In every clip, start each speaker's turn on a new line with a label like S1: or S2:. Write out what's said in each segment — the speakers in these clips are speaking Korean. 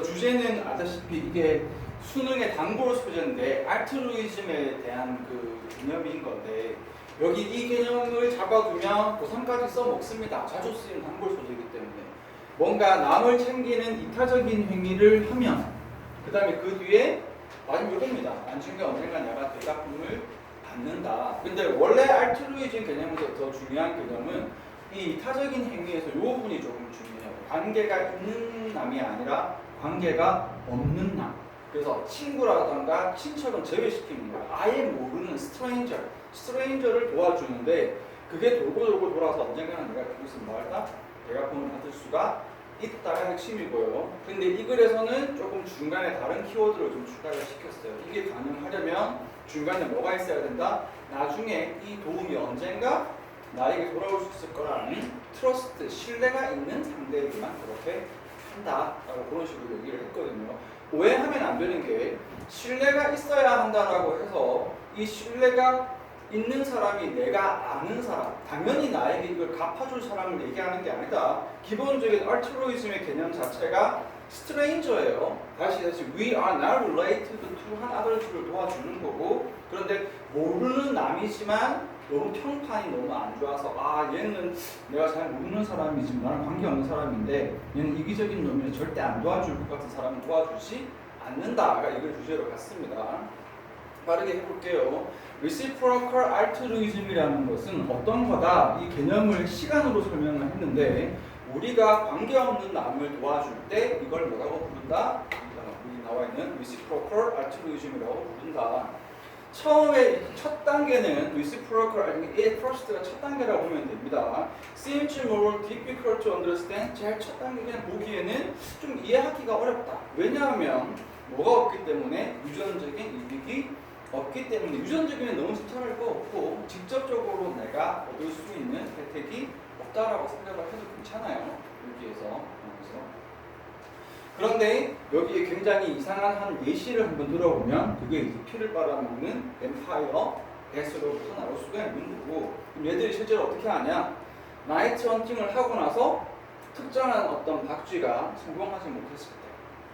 S1: 주제는 아다시피 이게 수능의 단골 소재인데 알트루이즘에 대한 그 개념인 건데 여기 이 개념을 잡아두면 고3까지 써먹습니다. 자주 쓰이는 단골 소재이기 때문에 뭔가 남을 챙기는 이타적인 행위를 하면 그 다음에 그 뒤에 마지막 이겁니다. 나중에 언젠가 내가 대가품을 받는다. 근데 원래 알트루이즘 개념에서 더 중요한 개념은 이 이타적인 행위에서 이 부분이 조금 중요해요. 관계가 있는 남이 아니라 관계가 없는 남. 그래서 친구라던가 친척은 제외시키는 거야. 아예 모르는 스트레인저를 도와주는데 그게 돌고 돌아서 언젠가는 내가 거기서 뭐 할까? 대가품을 받을 수가 있다가 핵심이고요. 근데 이 글에서는 조금 중간에 다른 키워드를 좀 추가를 시켰어요. 이게 가능하려면 중간에 뭐가 있어야 된다? 나중에 이 도움이 언젠가 나에게 돌아올 수 있을 거라는 트러스트, 신뢰가 있는 상대에게만 그렇게 한다라고 그런 식으로 얘기를 했거든요. 오해하면 안 되는 게 신뢰가 있어야 한다라고 해서 이 신뢰가 있는 사람이 내가 아는 사람, 당연히 나에게 이걸 갚아줄 사람을 얘기하는 게 아니다. 기본적인 알트루이즘의 개념 자체가 스트레인저예요. 다시 we are not related to 한 others를 도와주는 거고, 그런데 모르는 남이지만 너무 평판이 너무 안 좋아서 얘는 내가 잘 모르는 사람이지만 나랑 관계없는 사람인데 얘는 이기적인 놈이 절대 안 도와줄 것 같은 사람은 도와주지 않는다가 이걸 주제로 갔습니다. 빠르게 해볼게요. Reciprocal altruism이라는 것은 어떤 거다? 이 개념을 시간으로 설명을 했는데 우리가 관계없는 남을 도와줄 때 이걸 뭐라고 부른다? 여기 나와 있는 Reciprocal altruism이라고 부른다. 처음에 첫 단계는 Reciprocal, Trust가 첫 단계라고 보면 됩니다. Seems more difficult to understand. 제일 첫 단계는 보기에는 좀 이해하기가 어렵다. 왜냐하면 뭐가 없기 때문에 유전적인 이득이 없기 때문에 유전적이면 너무 집착할 거 없고 직접적으로 내가 얻을 수 있는 혜택이 없다라고 생각을 해도 괜찮아요. 여기에서. 그런데 여기에 굉장히 이상한 한 예시를 한번 들어보면 그게 이제 피를 빨아먹는 뱀파이어 배스로부터 나올 수가 있는 거고 얘들이 실제로 어떻게 하냐 나이트 헌팅을 하고 나서 특정한 어떤 박쥐가 성공하지 못했을 때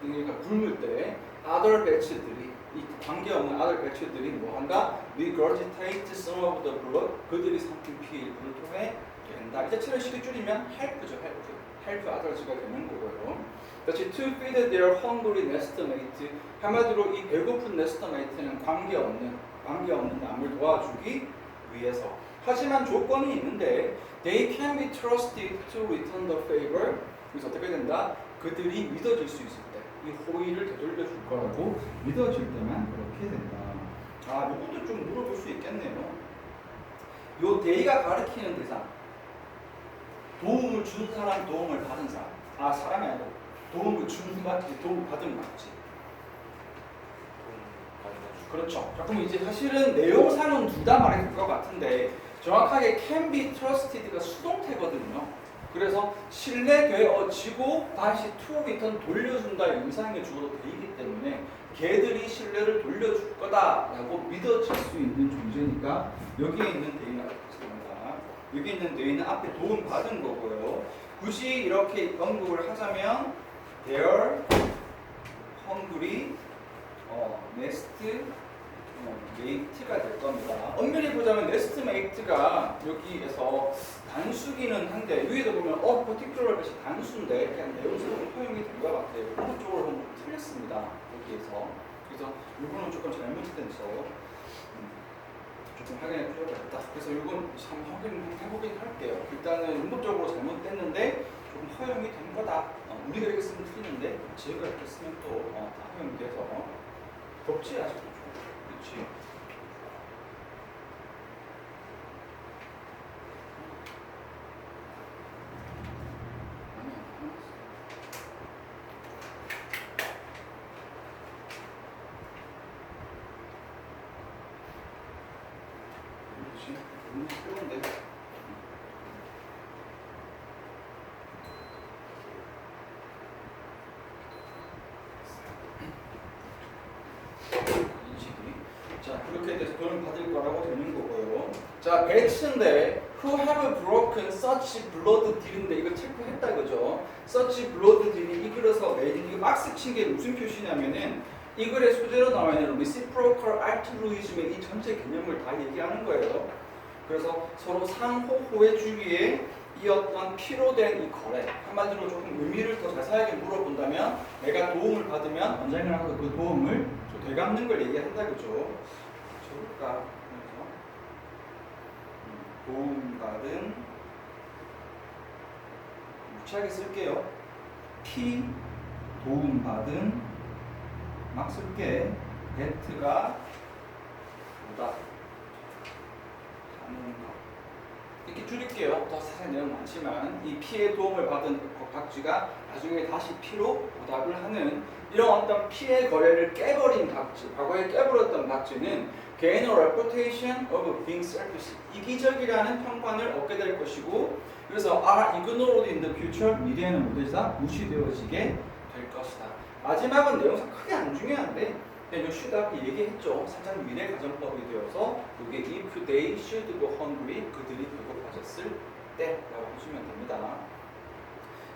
S1: 그러니까 굶을 때 other 배치들이 이 관계없는 other 배치들이 뭐한가 regurgitate some of the blood 그들이 삼킨 피를 통해 된다. 이 자체를 쉽게 줄이면 help죠. help others가 되는 거고요. 다시 to feed their hungry nestmate 한마디로 이 배고픈 nestmate는 관계없는 남을 도와주기 위해서 하지만 조건이 있는데 they can be trusted to return the favor 그래서 어떻게 된다? 그들이 믿어질 수 있을 때 이 호의를 되돌려 줄 거라고 믿어질 때만 그렇게 된다. 이것도 좀 물어볼 수 있겠네요. 요 they가 가리키는 대상 도움을 준 사람, 도움을 받은 사람 사람이 아니고 도움을 준 박쥐, 도움을 받은 박쥐. 그렇죠. 그럼 이제 사실은 내용상은 둘 다 말해줄 것 같은데 정확하게 can be trusted가 수동태거든요. 그래서 신뢰되어지고 다시 to return 돌려준다의 의상의 주어로 되기 때문에 걔들이 신뢰를 돌려줄 거다라고 믿어질 수 있는 존재니까 여기에 있는 대의는 여기 있는 대의는 앞에 도움 받은 거고요. 굳이 이렇게 언급을 하자면 their hungry nestmate가 될 겁니다. 엄밀히 보자면 nestmate가 여기에서 단수기는 한데 위에도 보면 particular 것이 단수인데 그냥 내용적으로 허용이 된 것 같아요. 오른쪽으로 보면 틀렸습니다. 여기에서 그래서 이거는 조금 잘못돼서 좀 확인할 필요가 있다. 그래서 이건 확인해보긴 할게요. 일단은 문법적으로 잘못됐는데 좀 허용이 된 거다. 우리가 이렇게 쓰면 틀리는데 제가 이렇게 쓰면 또 다 허용이 돼서 덥지 아직도 좀. 그렇지. 그런데 인식이 자 그렇게 돼서 돈을 받을 거라고 되는 거고요. 자 배치인데 Who have broken such blood deal인데 이거 체크했다 그죠? such blood deal이 이 글에서 made 이거 박스 친 게 무슨 표시냐면은 이 글의 소재로 나와 있는 reciprocal altruism의 이 전체 개념을 다 얘기하는 거예요. 그래서 서로 상호 호혜 주기에 이 어떤 피로 된 이 거래 한마디로 조금 의미를 더 자세하게 물어본다면 내가 도움을 받으면 언젠가 그 도움을 좀 되갚는 걸 얘기한다 그죠? 좋을까? 도움받은 무치하게 쓸게요. P 도움받은 막 쓸게. 배트가 보다 하는 것 이렇게 줄일게요. 더 자세한 내용 많지만 이 P의 도움을 받은 박쥐가 나중에 다시 P로 보답을 하는 이런 어떤 P의 거래를 깨버린 박쥐, 과거에 깨버렸던 박쥐는 gain a reputation of being selfish, 이기적이라는 평판을 얻게 될 것이고 그래서 are ignored in the future, 미래에는 모두가 무시되어지게 될 것이다. 마지막은 내용상 크게 안 중요한데 그냥 should 앞에 얘기했죠. 살짝 미래 가정법이 되어서 이게 if they should go hungry, 그들이 배고파졌을 때라고 보시면 됩니다.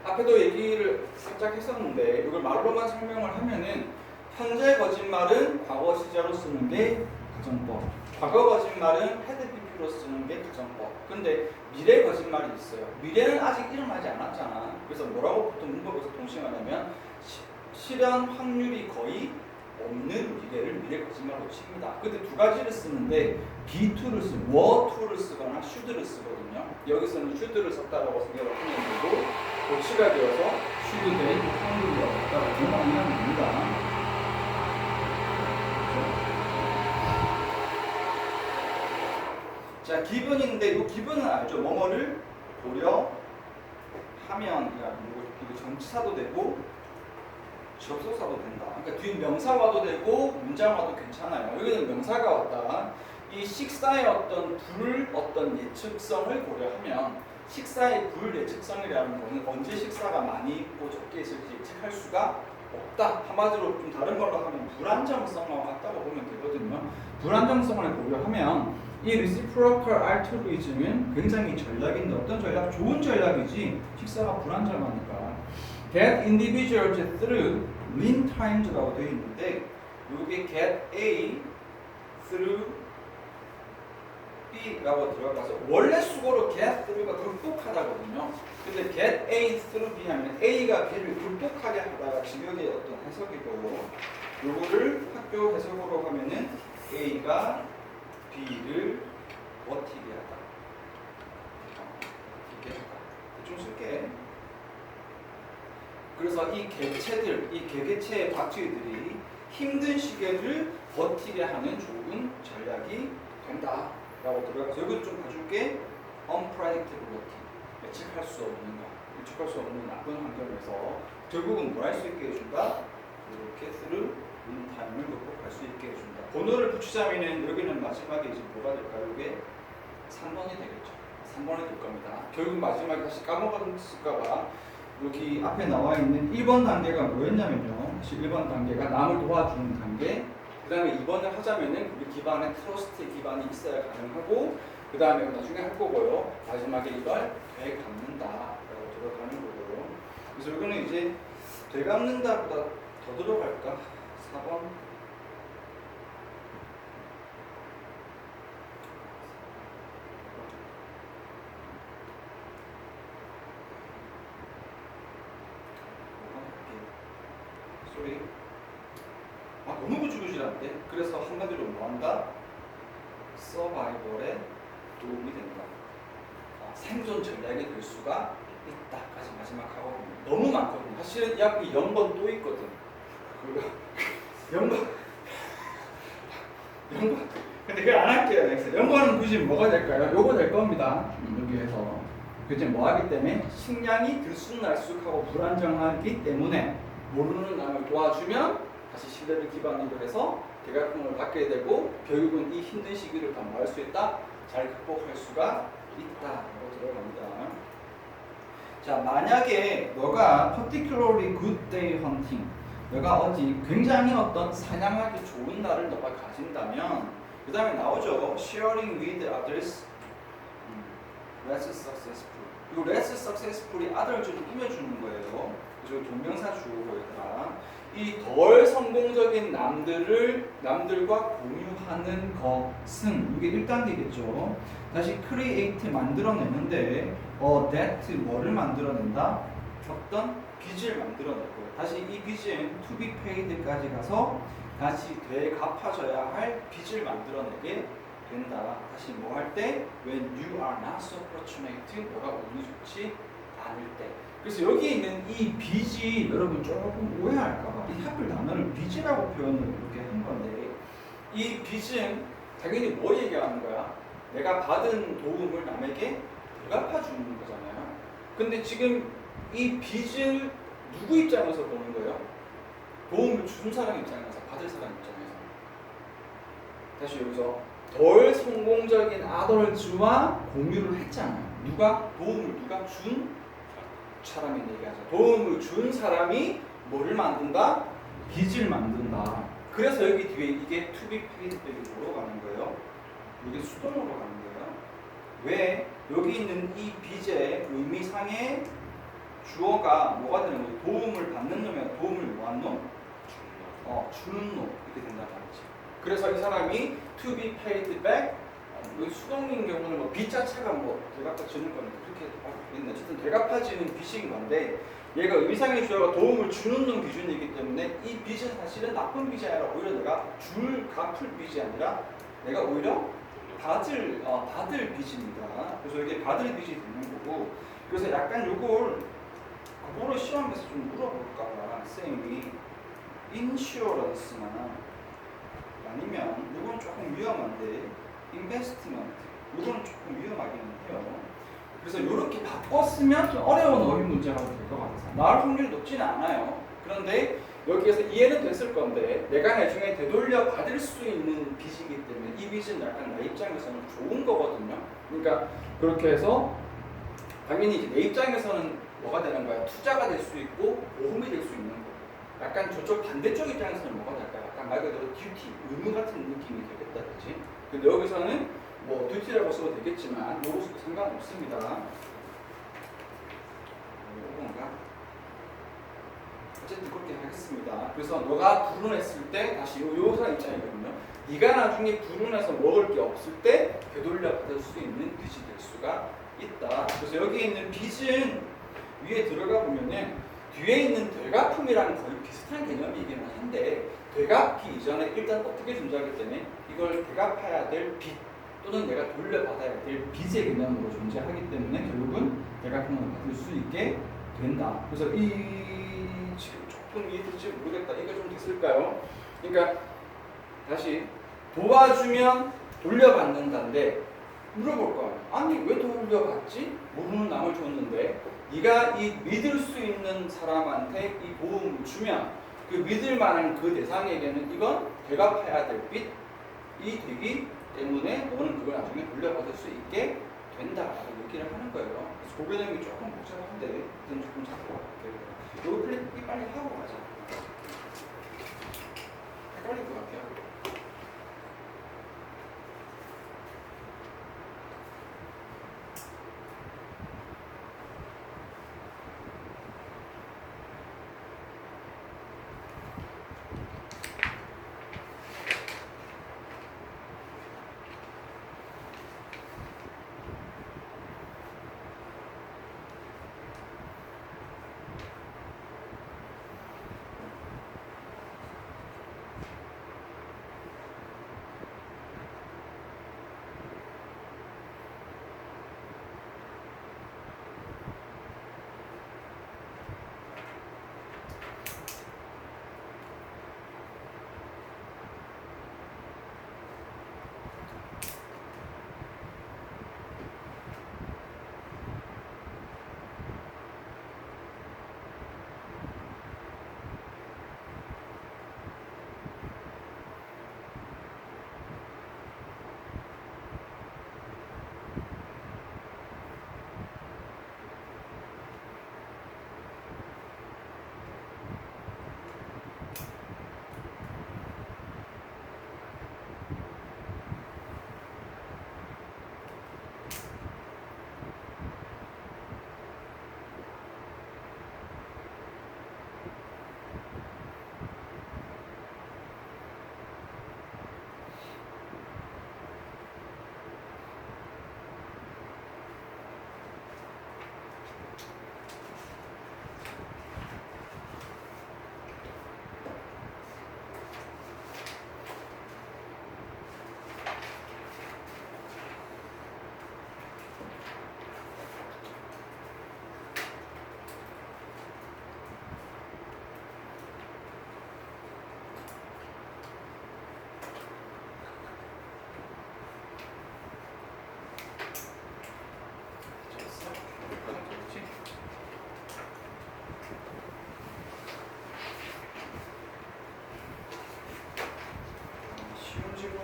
S1: 앞에도 얘기를 살짝 했었는데 이걸 말로만 설명을 하면은 현재 거짓말은 과거 시제로 쓰는 게 가정법, 과거 거짓말은 had BP로 쓰는 게 가정법. 근데 미래 거짓말이 있어요. 미래는 아직 일어나지 않았잖아. 그래서 뭐라고 보통 문법에서 동시하냐면 실현 확률이 거의 없는 미래를 미래 거짓말로 칩니다. 근데 두 가지를 쓰는데 be2를 쓰고 were2를 쓰거나 should를 쓰거든요. 여기서는 should를 썼다고 생각을 하면 되고 고치가 되어서 should 대 확률이 없다고 생각하면 됩니다. 자, 기분인데 이 기분은 알죠? 뭐뭐를 고려하면 이거 전치사도 되고 접속사도 된다. 그러니까 뒤 명사 와도 되고 문장 와도 괜찮아요. 여기는 명사가 왔다. 이 식사의 어떤 어떤 예측성을 고려하면 식사의 예측성이라는 거는 언제 식사가 많이 있고 적게 있을지 예측할 수가 없다. 한마디로 좀 다른 걸로 하면 불안정성과 같다고 보면 되거든요. 불안정성을 고려하면 이 reciprocal altruism은 굉장히 전략인데 어떤 전략? 좋은 전략이지 식사가 불안정하니까. get individuals through mean times라고 되어 있는데 여기 get A through B라고 들어가서 원래 수고로 get through가 극복하다거든요. 근데 get A through B 하면 A가 B를 극복하게 하다가 지역의 어떤 해석이고 요거를 학교 해석으로 하면은 A가 B를 버티게 하다. 이렇게 하다. 좀 쓸게. 그래서 이 개체들, 이 개개체의 박쥐들이 힘든 시기를 버티게 하는 좋은 전략이 된다라고 들어가서 여기를 좀 봐줄게. unpredictability, 예측할 수 없는 거, 예측할 수 없는 나쁜 환경에서 결국은 뭘 할 수 있게 해준다. 이렇게 through 타임을 극복할 수 있게 해준다. 번호를 붙이자면은 여기는 마지막에 이제 뭐가 될까요? 이게 3번이 되겠죠. 3번이 될 겁니다. 결국 마지막에 다시 까먹었을까봐 여기 앞에 나와 있는 1번 단계가 뭐였냐면요. 1번 단계가 남을 도와주는 단계. 그 다음에 2번을 하자면은 우리 기반에 트러스트 기반이 있어야 가능하고 그 다음에 나중에 할 거고요. 마지막에 이걸 되갚는다라고 들어가는 거고요. 그래서 이거는 이제 되갚는다보다 더 들어갈까? 4번. 소리. 아, 너무 구질구질한데? 그래서 한마디로 뭐한다? 서바이벌에 도움이 된다. 생존 전략이 될 수가 있다까지 마지막 하거든요. 너무 많거든요. 사실은 약 0번 또 있거든. 0번. 근데 그걸 안 할게요. 넥스. 0번은 굳이 뭐가 될까요? 요거 될 겁니다. 여기에서. 그치, 뭐 하기 때문에 식량이 들쑥날쑥하고 불안정하기 때문에 모르는 남을 도와주면 다시 신뢰를 기반으로 해서 대가품을 받게 되고 결국은 이 힘든 시기를 다 뭐 할 수 있다? 잘 극복할 수가 있다라고 들어갑니다. 자, 만약에 너가 particularly good day hunting, 너가 어디 굉장히 어떤 사냥하기 좋은 날을 너가 가진다면 그 다음에 나오죠. sharing with others, less successful. 이 less successful이 other를 좀 꾸며주는 거예요. 그래서 동명사 주어고 얘들아. 이 덜 성공적인 남들과 공유하는 것은 이게 1단계겠죠. 다시 create 만들어내는데 that 뭐를 만들어낸다? 어떤 빚을 만들어낼 거예요. 다시 이 빚은 to be paid까지 가서 다시 되갚아져야 할 빚을 만들어내게 된다. 다시 뭐 할 때? When you are not so fortunate, 너가 운이 좋지 않을 때. 그래서 여기 있는 이 빚이 여러분 조금 오해할까봐 이 합을 단어를 빚이라고 표현을 이렇게 한 건데 이 빚은 당연히 뭐 얘기하는 거야? 내가 받은 도움을 남에게 되갚아주는 거잖아요. 근데 지금 이 빚을 누구 입장에서 보는 거예요? 도움을 준 사람 입장에서, 받을 사람 입장에서. 다시 여기서 덜 성공적인 아덜즈와 공유를 했잖아요. 도움을 누가 준 사람이 얘기하죠. 도움을 준 사람이 뭐를 만든다? 빚을 만든다. 그래서 여기 뒤에 이게 to be paid 백으로 가는 거예요. 이게 수동으로 가는 거예요. 왜? 여기 있는 이 빚의 의미상의 주어가 뭐가 되는 거예요? 도움을 받는 놈이야. 도움을 뭐 하는 놈? 주는 놈. 이렇게 된단 말이지. 그래서 이 사람이 to be paid back 수동인 경우는 뭐 빚 자체가 뭐 되갚아지는 거는 그렇게 있네. 어쨌든 되갚아지는 빚인 건데 얘가 의미상의 주어가 도움을 주는 놈 기준이기 때문에 이 빚은 사실은 나쁜 빚이 아니라 오히려 내가 갚을 빚이 아니라 내가 오히려 받을 빚입니다. 그래서 이게 받을 빚이 되는 거고 그래서 약간 요걸 그거를 시험에서 좀 물어볼까 쌤이 인슈어런스나 아니면 이건 조금 위험한데 인베스트먼트 이건 조금 위험하기는 해요. 그래서 이렇게 바꿨으면 좀 어려운 어휘 문제가 될 것 같아서 나올 확률이 높지는 않아요. 그런데 여기에서 이해는 됐을 건데 내가 나중에 되돌려 받을 수 있는 빚이기 때문에 이 빚은 약간 내 입장에서는 좋은 거거든요. 그러니까 그렇게 해서 당연히 이제 내 입장에서는 뭐가 되는 거야? 투자가 될 수 있고 보험이 될 수 있는 거. 약간 저쪽 반대쪽 입장에서는 뭐가 될까요? 약간 말 그대로 듀티, 의무 같은 느낌이 되겠다, 그렇지? 근데 여기서는 뭐 듀티라고 써도 되겠지만 요것도 상관없습니다. 요건가? 어쨌든 그렇게 하겠습니다. 그래서 너가 불운했을 때 다시 요 사람 입장이거든요. 네가 나중에 불운해서 먹을 게 없을 때 되돌려 받을 수 있는 빚이 될 수가 있다. 그래서 여기 있는 빚은 위에 들어가 보면은 뒤에 있는 되갚음이랑 거의 비슷한 개념이기는 한데 되갚기 이전에 일단 어떻게 존재하기 때문에 이걸 되갚아야 될 빚 또는 내가 돌려받아야 될 빚의 개념으로 존재하기 때문에 결국은 되갚음을 받을 수 있게 된다. 그래서 이 지금 조금 이해될지 모르겠다. 이거 좀 됐을까요? 그러니까 다시 도와주면 돌려받는다인데 물어볼 거예요. 아니 왜 돌려받지? 모르는 남을 줬는데 네가 이 믿을 수 있는 사람한테 이 도움을 주면 그 믿을 만한 그 대상에게는 이건 되갚아야 될 빚이 되기 때문에 너는 그걸 나중에 돌려받을 수 있게 된다라고 얘기를 하는 거예요. 그래서 그 개념이 조금 복잡한데 일단 조금 잡고 갈게요. 이거 빨리 하고 가자. 헷갈릴 것 같아요.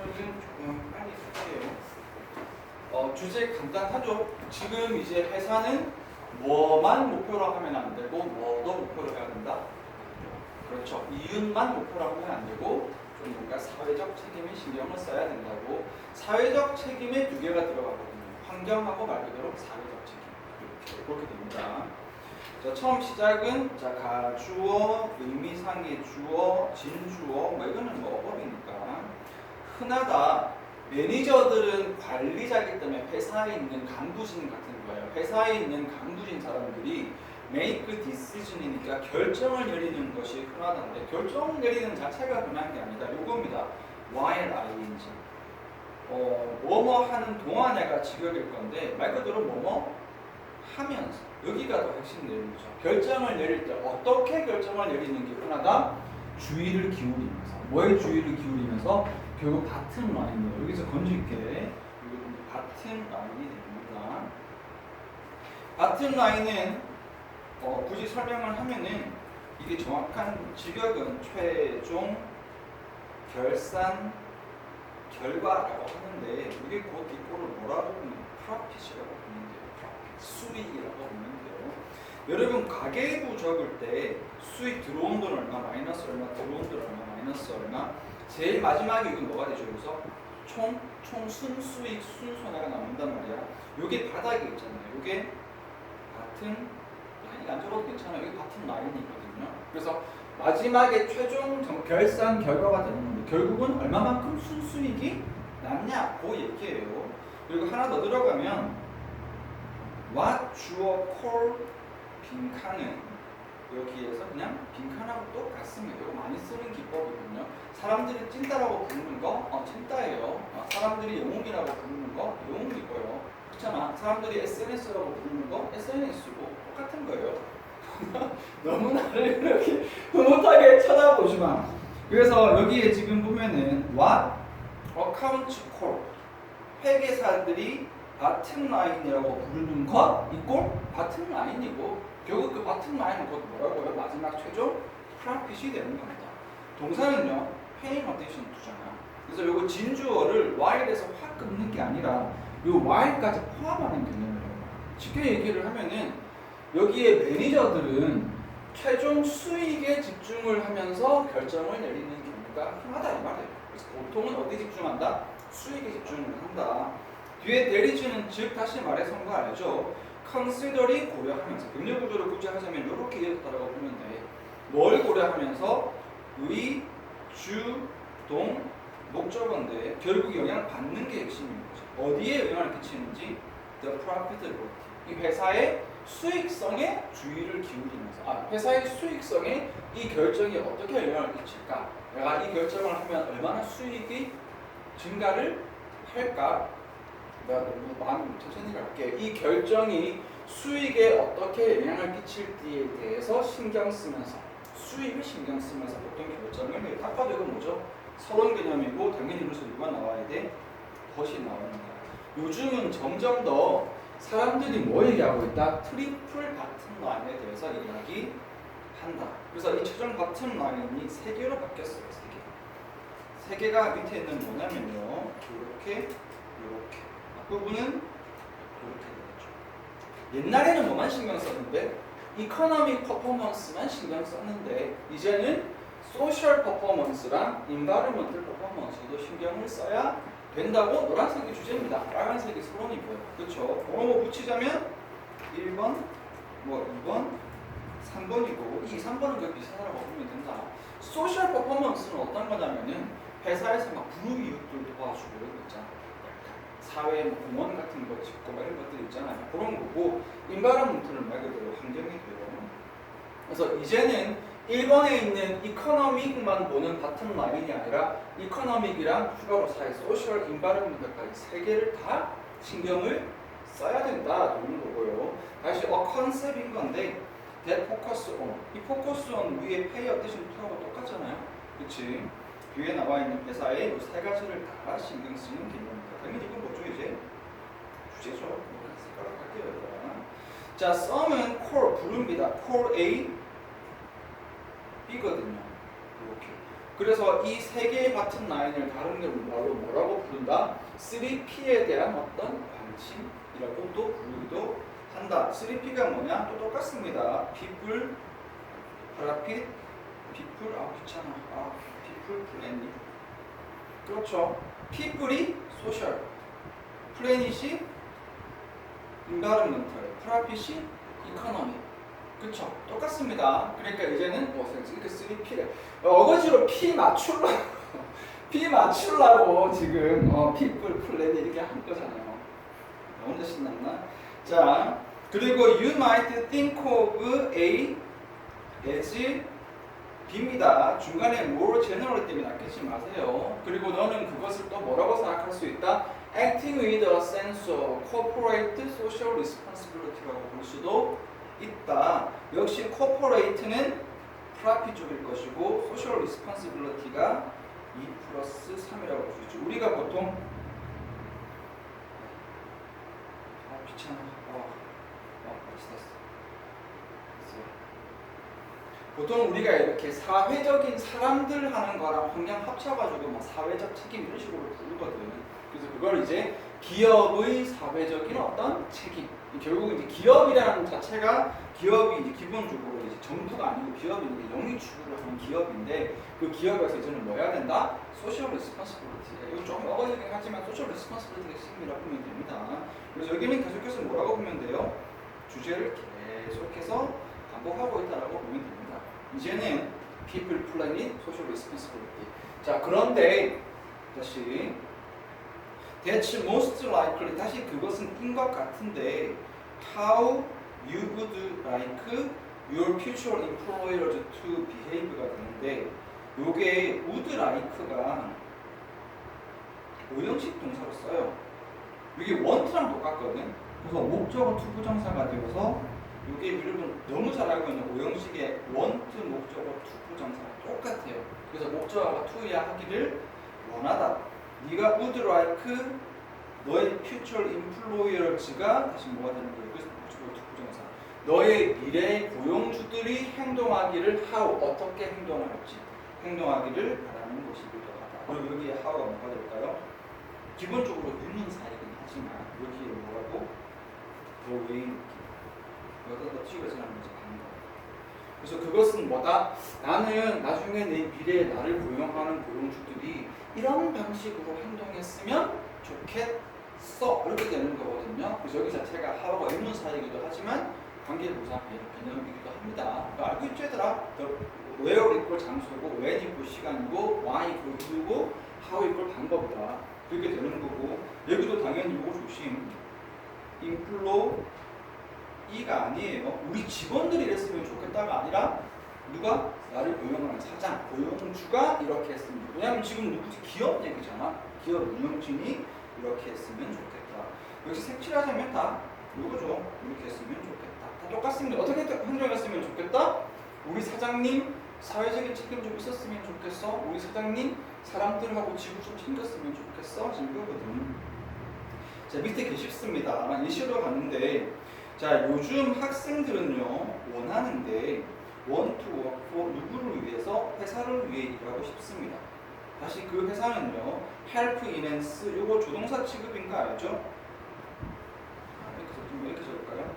S1: 조금 빨리 할게요. 주제 간단하죠? 지금 이제 회사는 뭐만 목표로 하면 안 되고 뭐도 목표로 해야 된다. 그렇죠. 이윤만 목표로 하면 안 되고 좀 뭔가 사회적 책임에 신경을 써야 된다고. 사회적 책임에 두 개가 들어가거든요. 환경하고 말 그대로 사회적 책임. 그렇게 됩니다. 자, 처음 시작은 자 가주어, 의미상의 주어, 진주어, 뭐 이거는 뭐 어법이니까 흔하다. 매니저들은 관리자이기 때문에 회사에 있는 간부진 같은 거예요. 회사에 있는 간부진 사람들이 make decision이니까 결정을 내리는 것이 흔하다는데 결정을 내리는 자체가 흔한 게 아니다. 요겁니다. while ing. 뭐뭐 하는 동안에가 직역일 건데 말 그대로 뭐뭐 하면서 여기가 더 핵심 내용이죠. 결정을 내릴 때 어떻게 결정을 내리는 게 흔하다? 주의를 기울이면서. 뭐에 주의를 기울이면서? 결국 같은 라인이에요. 여기서 건질게. 이거 같은 라인이 됩니다. 같은 라인은 굳이 설명을 하면은 이게 정확한 직역은 최종 결산 결과라고 하는데 이게 곧 이거를 뭐라고 보면 프로핏이라고 보는데요. 수익이라고 보는데요. 여러분 가계부 적을 때 수익 들어온 돈 얼마, 마이너스 얼마, 들어온 돈 얼마, 마이너스 얼마. 제일 마지막에 이건 뭐가 되죠? 여기서 총 순수익 순손해가 나온단 말이야. 요게 바닥에 있잖아요. 요게 같은 라인이 안 적어도 괜찮아요. 이게 같은 라인이거든요. 그래서 마지막에 최종 결산 결과가 되는 건데 결국은 얼마만큼 순수익이 났냐 그 얘기예요. 그리고 하나 더 들어가면 what 주어 call 빈칸은 여기에서 그냥 빈칸하고 똑같습니다. 이거 많이 쓰는 기법이거든요. 사람들이 찐따라고 부르는 거 찐따예요. 사람들이 영웅이라고 부르는 거 영웅이고요. 그렇잖아. 사람들이 SNS라고 부르는 거 SNS고 똑같은 거예요. 너무 나를 이렇게 흐뭇하게 쳐다보지 마. 그래서 여기에 지금 보면은 what account call 회계사들이 바텀 라인이라고 부르는 것 이꼴 바텀 라인이고 결국 그 바텀 라인은 곧 뭐라고요? 마지막 최종 프로핏이 되는 겁니다. 동사는요 paying attention to잖아. 그래서 요거 진주어를 while에서 확 끊는 게 아니라 요 while까지 포함하는 개념이에요. 쉽게 얘기를 하면은 여기에 매니저들은 최종 수익에 집중을 하면서 결정을 내리는 경우가 흔하다 이 말이에요. 그래서 보통은 어디 집중한다? 수익에 집중을 한다. 뒤에 대리지는 즉 다시 말해서 거 알죠? consider이 고려하면서 병렬 구조를 굳이 하자면 이렇게 이어졌다라고 보면 돼. 뭘 고려하면서 의, 주, 동, 목적어인데 결국 영향을 받는 게 핵심인 거죠. 어디에 영향을 끼치는지 the profitability. 이 회사의 수익성에 주의를 기울이면서 회사의 수익성에 이 결정이 어떻게 영향을 끼칠까? 내가 이 결정을 하면 얼마나 수익이 증가를 할까? 내가 너무 마음 천천히 갈게. 이 결정이 수익에 어떻게 영향을 끼칠지에 대해서 신경 쓰면서 수익을 신경 쓰면서 보통 결정을 해요. 딱 봐도 이건 뭐죠? 서론 개념이고 당연히 여기서 이거가 나와야 돼. 덫이 나오는 거야. 요즘은 점점 더 사람들이 뭐 얘기하고 있다? 트리플 바텀 라인에 대해서 이야기한다. 그래서 이 최종 바텀 라인이 3개로 바뀌었어요. 3개. 3개가 밑에 있는 뭐냐면요. 이렇게 앞부분은 이렇게 되겠죠. 옛날에는 뭐만 신경 썼는데 이코노믹 퍼포먼스만 신경 썼는데 이제는 소셜 퍼포먼스랑 인바이러먼털 퍼포먼스도 신경을 써야 된다고. 노란색이 주제입니다. 빨간색이 서론이고요. 그렇죠? 그거 붙이자면 1번, 2번, 3번이고 이 3번은 그 비슷하다고 보면 된다. 소셜 퍼포먼스는 어떤 거냐면은 회사에서 막 그룹 이웃들 도와주고 이런 거 있잖아. 사회 공원 같은 거 짓고 이런 것들 있잖아요. 그런 거고 인바이러먼털은 말 그대로 환경이 돼요. 그래서 이제는 1번에 있는 이코노믹만 보는 바텀 라인이 아니라 이코노믹이랑 추가로 사회, 소셜, 인바이러먼털까지 3개를 다 신경을 써야 된다 되는 거고요. 다시 컨셉인 건데 that focus on 이 focus on 위에 pay attention to하고 똑같잖아요. 그렇지? 뒤에 나와 있는 회사의 이 3가지를 다 신경 쓰는 개념입니다. 당연히 이건 뭐죠 이제? 주제죠. 색깔을 할게요. 자, 썸은 core 부릅니다. core A B거든요. 이렇게 그래서 이 세 개의 바텀 라인을 다른 말로 뭐라고 부른다? 3P에 대한 어떤 방침이라고도 부르기도 한다. 3P가 뭐냐? 또 똑같습니다. people, profit, people, 귀찮아. people, planet. 그렇죠. people이 social, planet이 environmental, profit이 economy. 그쵸? 똑같습니다. 그러니까 이제는 이렇게 3P가 어거지로 P 맞추려고 P 맞추려고 지금 people, planet 이렇게 한 거잖아요. 너무 신났나? 자, 그리고 you might think of A as B입니다. 중간에 more general 때문에 낚이지 마세요. 그리고 너는 그것을 또 뭐라고 생각할 수 있다? acting with a sense of corporate social responsibility라고 볼 수도 있다. 역시 corporate는 profit 쪽일 것이고 social responsibility가 2 플러스 3이라고 볼 수 있죠. 우리가 보통 귀찮아. 보통 우리가 이렇게 사회적인 사람들 하는 거랑 그냥 합쳐가지고 뭐 사회적 책임 이런 식으로 부르거든. 그래서 그걸 이제 기업의 사회적인 어떤 책임. 결국 이제 기업이라는 자체가 기업이 이제 기본적으로 이제 정부가 아니고 기업이 이제 영위 추구를 하는 기업인데 그 기업에서 이제는 뭐 해야 된다? 소셜 리스폰시빌리티. 이거 좀 어려우긴 하지만 소셜 리스폰시빌리티가 핵심이라고 보면 됩니다. 그래서 여기는 계속해서 뭐라고 보면 돼요? 주제를 계속해서 반복하고 있다라고 보면 됩니다. 이제는 people, planet, social responsibility. 자, 그런데 다시 That's most likely. 다시 그것은 인 것 같은데 How you would like your future employers to behave가 되는데 요게 would like가 오형식 동사로 써요. 이게 want랑 똑같거든. 그래서 목적어 투부정사가 되어서 이게 여러분 너무 잘 알고 있는 오형식의 want 목적어 투부정사랑 똑같아요. 그래서 목적어가 to야 하기를 원하다. 네가 would like 너의 future employers가 다시 뭐가 되는 거예요? 그래서 목적어 투부정사. 너의 미래 고용주들이 행동하기를 how 어떻게 행동하기를 바라는 것이기도 하다. 그리고 여기에 how가 뭐가 될까요? 기본적으로 유문사이긴 하지만 여기에 뭐라고? the way 어떤 튀겨서 하는 거지. 그래서 그것은 뭐다? 나는 나중에 내 미래에 나를 고용하는 고용주들이 이런 방식으로 행동했으면 좋겠어 이렇게 되는 거거든요. 그래서 여기 자체가 하와가 의문사이기도 하지만 관계부사 개념이기도 합니다. 알고 있죠 얘들아? where 이꼴 장소고 when 이꼴 시간이고 why 이꼴 이유고 how 이꼴 방법이다. 그렇게 되는 거고 여기도 당연히 이거 조심. 인플로 이가 아니에요. 우리 직원들이 이랬으면 좋겠다가 아니라 누가? 나를 고용하는 사장, 고용주가 이렇게 했으면 좋겠다. 왜냐면 지금 누구지? 기업 얘기잖아. 기업 운영진이 이렇게 했으면 좋겠다. 역시 색칠하자면 다 이거죠. 이렇게 했으면 좋겠다. 다 똑같습니다. 어떻게 행동했으면 좋겠다? 우리 사장님 사회적인 책임 좀 있었으면 좋겠어. 우리 사장님 사람들하고 지구 좀 챙겼으면 좋겠어. 지금 이거거든. 자, 밑에 계십습니다. 예시로 갔는데 자, 요즘 학생들은요 원하는데 want to work for 누구를 위해서? 회사를 위해 일하고 싶습니다. 다시 그 회사는요 help enhance 요거 조동사 취급인 거 알죠? 이렇게 적을까요?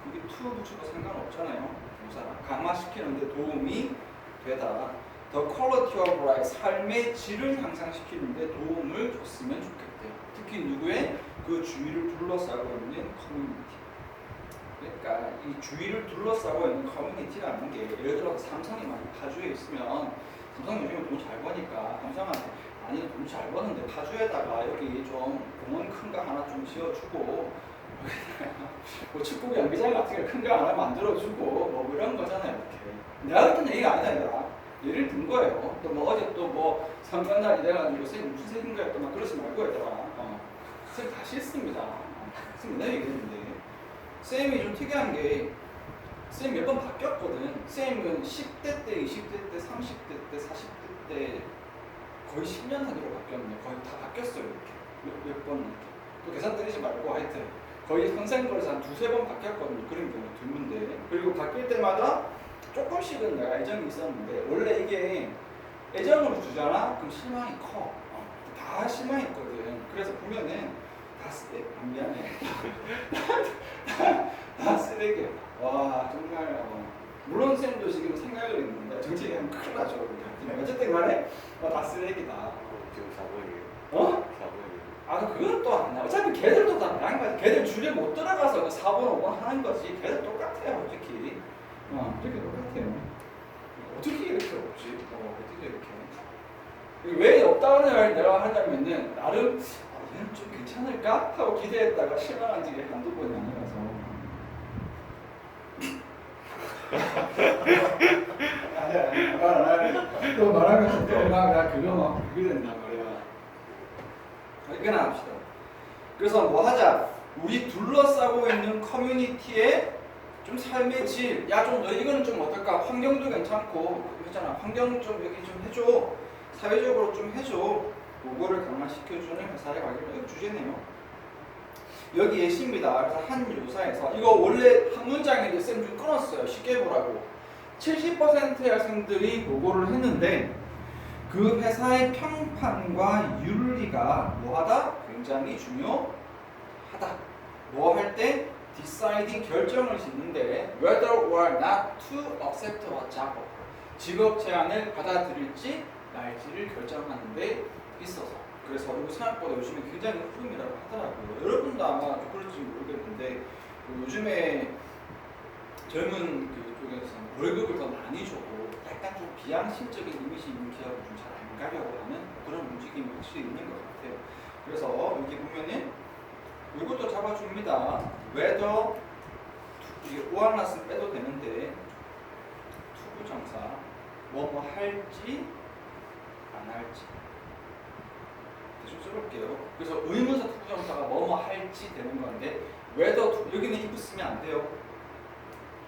S1: 그게 to 붙여도 상관없잖아요. 동사랑 강화시키는데 도움이 되다. The quality of life 삶의 질을 향상시키는데 도움을 줬으면 좋겠대요. 특히 누구의? 그 주위를 둘러싸고 있는 커뮤니티. 그러니까 이 주위를 둘러싸고 있는 커뮤니티라는 게 예를 들어서 삼성이 많이 파주에 있으면 삼성이 요즘에 돈 잘 버니까 삼성한테 아니 돈 잘 버는데 파주에다가 여기 좀 공원 큰 거 하나 좀 지어주고 뭐 축구 경기장 같은 거 큰 거 하나 만들어주고 뭐 이런 거잖아요. 이렇게 내가 했던 얘기가 아니다 얘들아. 예를 든 거예요. 또 뭐 어제 또 뭐 상관날이 돼가지고 쌤 무슨 색인가 또 막 그러지 말고 얘들아. 쌤 다시 했습니다. 쌤 맨날 얘기했는데 쌤이 좀 특이한 게 쌤 몇 번 바뀌었거든. 쌤은 10대 때, 20대 때, 30대 때, 40대 때 거의 10년 단위로 바뀌었네. 거의 다 바뀌었어요. 이렇게 몇 번. 또 계산 때리지 말고 하여튼 거의 선생님으로서 한 두세 번 바뀌었거든요. 그런 경우 드문데 그리고 바뀔 때마다 조금씩은 내가 애정이 있었는데 원래 이게 애정으로 주잖아? 그럼 실망이 커. 다 실망했거든. 그래서 보면은 다 쓰레기. 미안해. 다 쓰레기야. 와 정말 물론 쌤도 지금 생각을 했는데 정책이 하면 큰일 나죠. 어쨌든 간에 다 쓰레기다.
S2: 지금 4번이에요.
S1: 어?
S2: 4번이에요.
S1: 그건 또 아니야. 어차피 걔들도 다 나은 거야. 걔들 줄에 못 들어가서 그 4번, 5번 하는 거지. 걔들 똑같아요, 솔직히. 솔직히 똑같아요. 어떻게 이렇게 없지? 어떻게 이렇게. 왜 없다는 말 내가 하냐면은, 나름, 얘는 좀 괜찮을까? 하고 기대했다가 실망한 적이 한두 번이 아니라서. 아니야. 또 말하면서 또 나 그거 막 그게 된단 말이야. 이거나 합시다. 그래서 뭐 하자. 우리 둘러싸고 있는 커뮤니티의 좀 삶의 질. 야, 좀 너 이거는 좀 어떨까? 환경도 괜찮고 했잖아. 환경 좀 여기 좀 해줘. 사회적으로 좀 해줘. 그거를 강화시켜주는 회사에 가기로 이거 주제네요. 여기 예시입니다. 그래서 한 요사에서 이거 원래 한 문장인데 쌤 좀 끊었어요. 쉽게 보라고. 70%의 학생들이 보고를 했는데 그 회사의 평판과 윤리가 뭐하다? 굉장히 중요하다. 뭐 할 때? deciding 결정을 짓는데 whether or not to accept a job 직업 제안을 받아들일지 말지를 결정하는 데 있어서 그래서 이거 생각보다 요즘에 굉장히 흐름이라고 하더라고요. 여러분도 아마 그럴지 모르겠는데 요즘에 젊은 그쪽에서 월급을 더 많이 줘도 약간 좀 비양심적인 이미지 있는 기업을 좀 잘 안 가려고 하는 그런 움직임이 확실히 있는 것 같아요. 그래서 여기 보면은 이것도 잡아줍니다. whether 이게 오한라스 빼도 되는데 투부정사 뭐 할지 안 할지 대충 써볼게요. 그래서 의문사 투부정사가 뭐 할지 되는 건데 whether 여기는 if 쓰면 안 돼요.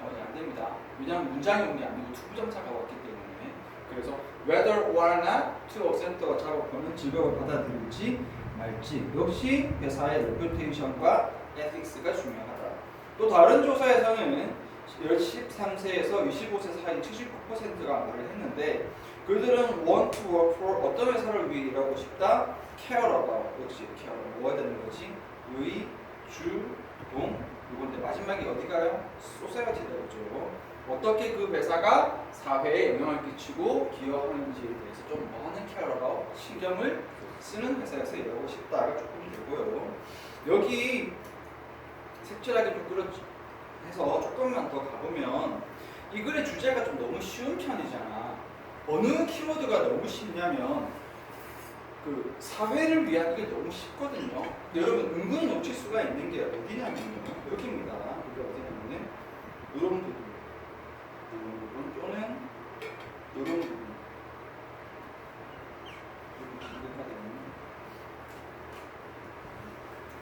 S1: 안 됩니다. 왜냐하면 문장이 온 게 아니고 투부정사가 왔기 때문에. 그래서 whether or not to accept가 작업하는 직업을 받아들일지 말지 역시 회사의 레퓨테이션과 에틱스가 중요하다. 또 다른 조사에서는 13세에서 25세 사이 79%가 말을 했는데 그들은 want to work for 어떤 회사를 위해 일하고 싶다? care about 역시 care 뭐가 되는 거지? 의, 주, 동 이건데 마지막에 어디 가요? 소세가 되겠죠. 어떻게 그 회사가 사회에 영향을 끼치고 기여하는지에 대해서 좀 많은 care about 신경을 쓰는 회사에서 일하고 싶다가 조금 되고요. 여기 색칠하기 좀 그렇지 해서 조금만 더 가보면 이 글의 주제가 좀 너무 쉬운 편이잖아. 어느 키워드가 너무 쉽냐면 그 사회를 위한 게 너무 쉽거든요. 여러분 은근히 놓칠 수가 있는 게 어디냐면요. 여기입니다. 여기 어디냐면은 이런 부분 또는 이런 부분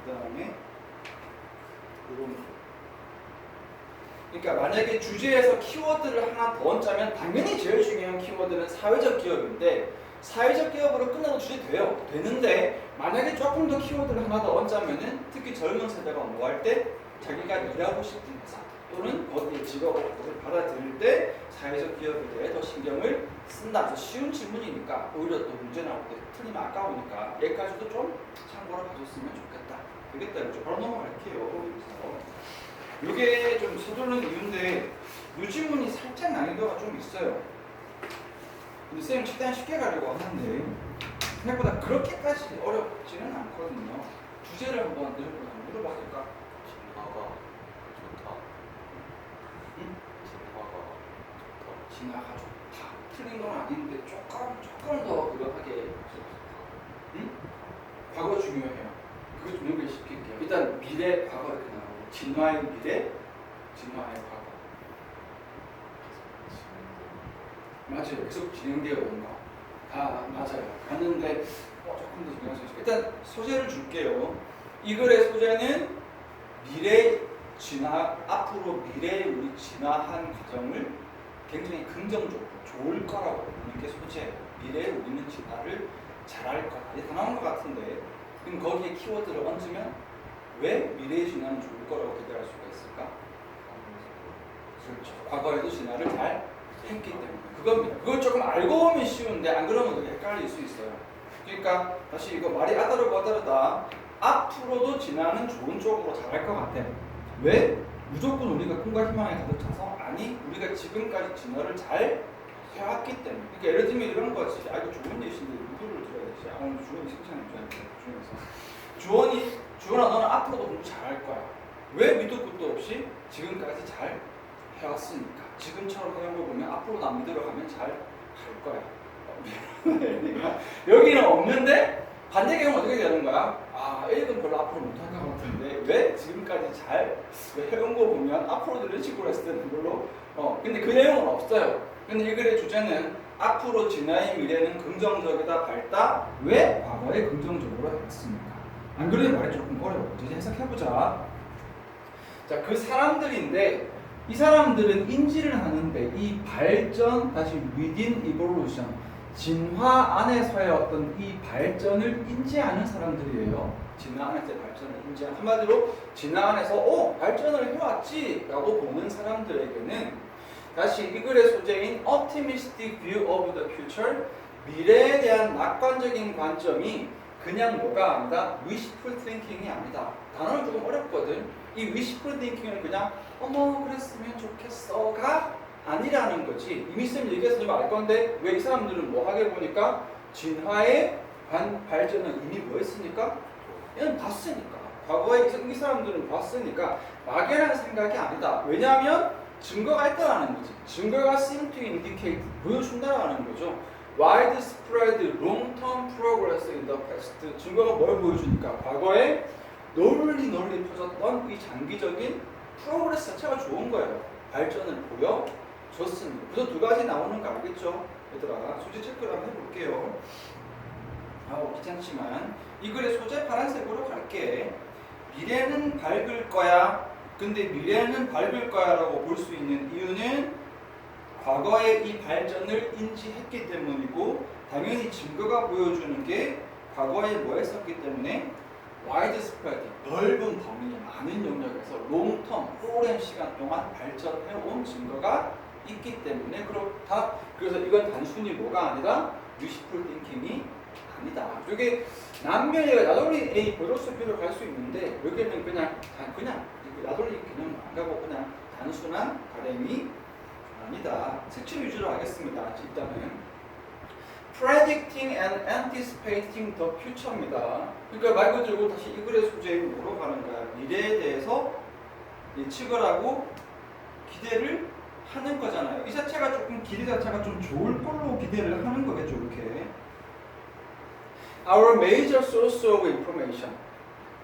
S1: 그 다음에 이런 그러니까 만약에 주제에서 키워드를 하나 더 얹자면 당연히 제일 중요한 키워드는 사회적 기업인데 사회적 기업으로 끝나도 주제 돼요. 되는데 만약에 조금 더 키워드를 하나 더 얹자면은 특히 젊은 세대가 뭐 할 때 자기가 일하고 싶은 회사 또는 거기에 직업을 받아들일 때 사회적 기업에 대해 더 신경을 쓴다. 그래서 쉬운 질문이니까 오히려 또 문제 나올 때 틀리면 아까우니까 여기까지도 좀 참고로 봐줬으면 좋겠다. 되겠다. 이거 바로 넘어갈게요. 이게 좀 서두르는 이유인데 이 질문이 살짝 난이도가 좀 있어요. 근데 쌤 최대한 쉽게 가려고 하는데 생각보다 그렇게까지 어렵지는 않거든요. 주제를 한번 물어봐도 될까?
S2: 진화가 좋다.
S1: 응?
S2: 진화가 좋다.
S1: 진화가 좋다. 틀린 건 아닌데 조금 더 그러하게 응? 과거 중요해요. 그거 좀 연결시킬게요. 일단 미래, 과거 이렇게 나오고 진화의 미래, 진화의 과거. 맞아요. 계속 진행되어 오는 거. 맞아요. 갔는데 조금 더 중요한 소식. 일단 소재를 줄게요. 이 글의 소재는 미래 진화, 앞으로 미래에 우리 진화한 과정을 굉장히 긍정적으로 좋을 거라고 보는 게 소재예요. 미래에 우리는 진화를 잘할 거다. 이게 다 나온 것 같은데 그럼 거기에 키워드를 얹으면 왜 미래의 진화는 좋을 거라고 기대할 수가 있을까? 그렇죠. 과거에도 진화를 잘 했기 때문에 그겁니다. 그걸 조금 알고 보면 쉬운데 안 그러면 되게 헷갈릴 수 있어요. 그러니까 다시 이거 말이 아다르고 다르다. 앞으로도 진화는 좋은 쪽으로 잘할 것 같아. 왜? 무조건 우리가 꿈과 희망에 가득 차서? 아니, 우리가 지금까지 진화를 잘 해왔기 때문에. 그러니까 예를 들면 이런 거지. 아, 이거 좋은 예시인데 누구를 들어야 되지? 아, 오늘 주원이 칭찬해줘야 돼. 주원아 너는 앞으로도 공부 잘할 거야. 왜 밑도 끝도 없이? 지금까지 잘 해왔으니까. 지금처럼 해온 거 보면 앞으로 난 믿으러 가면 잘 갈 거야. 여기는 없는데 반대 경우 어떻게 되는 거야? 아, A는 별로 앞으로 못할 것 같은데 왜 지금까지 잘 해온 거 보면 앞으로도 이런 식으로 했을 때는 별로 근데 그 내용은 없어요. 근데 이 글의 주제는 앞으로 진화의 미래는 긍정적이다 밝다. 왜 과거에 긍정적으로 했습니까? 안 그래도 말이 조금 어려워. 이제 해석해보자. 자, 그 사람들인데 이 사람들은 인지를 하는데 이 발전, 다시 within evolution, 진화 안에서의 어떤 이 발전을 인지하는 사람들이에요. 진화 안에서의 발전을 인지하는, 한마디로 진화 안에서 발전을 해왔지 라고 보는 사람들에게는 다시 이 글의 소재인 optimistic view of the future, 미래에 대한 낙관적인 관점이 그냥 뭐가 아니다, wishful thinking이 아니다. 단어는 조금 어렵거든. 이 wishful thinking은 그냥 어머 그랬으면 좋겠어가 아니라는 거지. 이미 쌤이 얘기해서 좀 알 건데 왜 이 사람들은 뭐 하게 보니까 진화의 발전은 이미 뭐 했으니까? 얘는 봤으니까. 과거에 이 사람들은 봤으니까 막연한 생각이 아니다. 왜냐하면 증거가 있다라는 거지. 증거가 seem to indicate, 보여준다라는 거죠. widespread long-term progress in the past. 증거가 뭘 보여주니까? 과거에 널리 펴졌던 이 장기적인 프로그레스 자체가 좋은 거예요. 발전을 보여줬습니다. 그래서 두 가지 나오는 거 알겠죠? 얘들아, 소재 체크를 한번 해볼게요. 귀찮지만 이 글의 소재 파란색으로 갈게. 미래는 밝을 거야. 근데 미래는 밝을 거야 라고 볼 수 있는 이유는 과거의 이 발전을 인지했기 때문이고, 당연히 증거가 보여주는 게 과거에 뭐 했었기 때문에 widespread, 넓은 범위, 많은 영역에서 롱텀, 오랜 시간 동안 발전해온 증거가 있기 때문에 그렇다. 그래서 이건 단순히 뭐가 아니라 wishful thinking이 아니다. 이게 남녀가 나돌리 A, 보로스 B로 갈 수 있는데 여기는 그냥 나돌리 개념 안 가고 그냥 단순한 바램이 아니다. 색칠 위주로 하겠습니다. 일단은 predicting and anticipating the future입니다. 그러니까 말 그대로 다시 이 글의 소재인 뭐로 가는 거야? 미래에 대해서 예측을 하고 기대를 하는 거잖아요. 이 자체가 조금 기대 자체가 좀 좋을 걸로 기대를 하는 거겠죠, 이렇게. Our major source of information.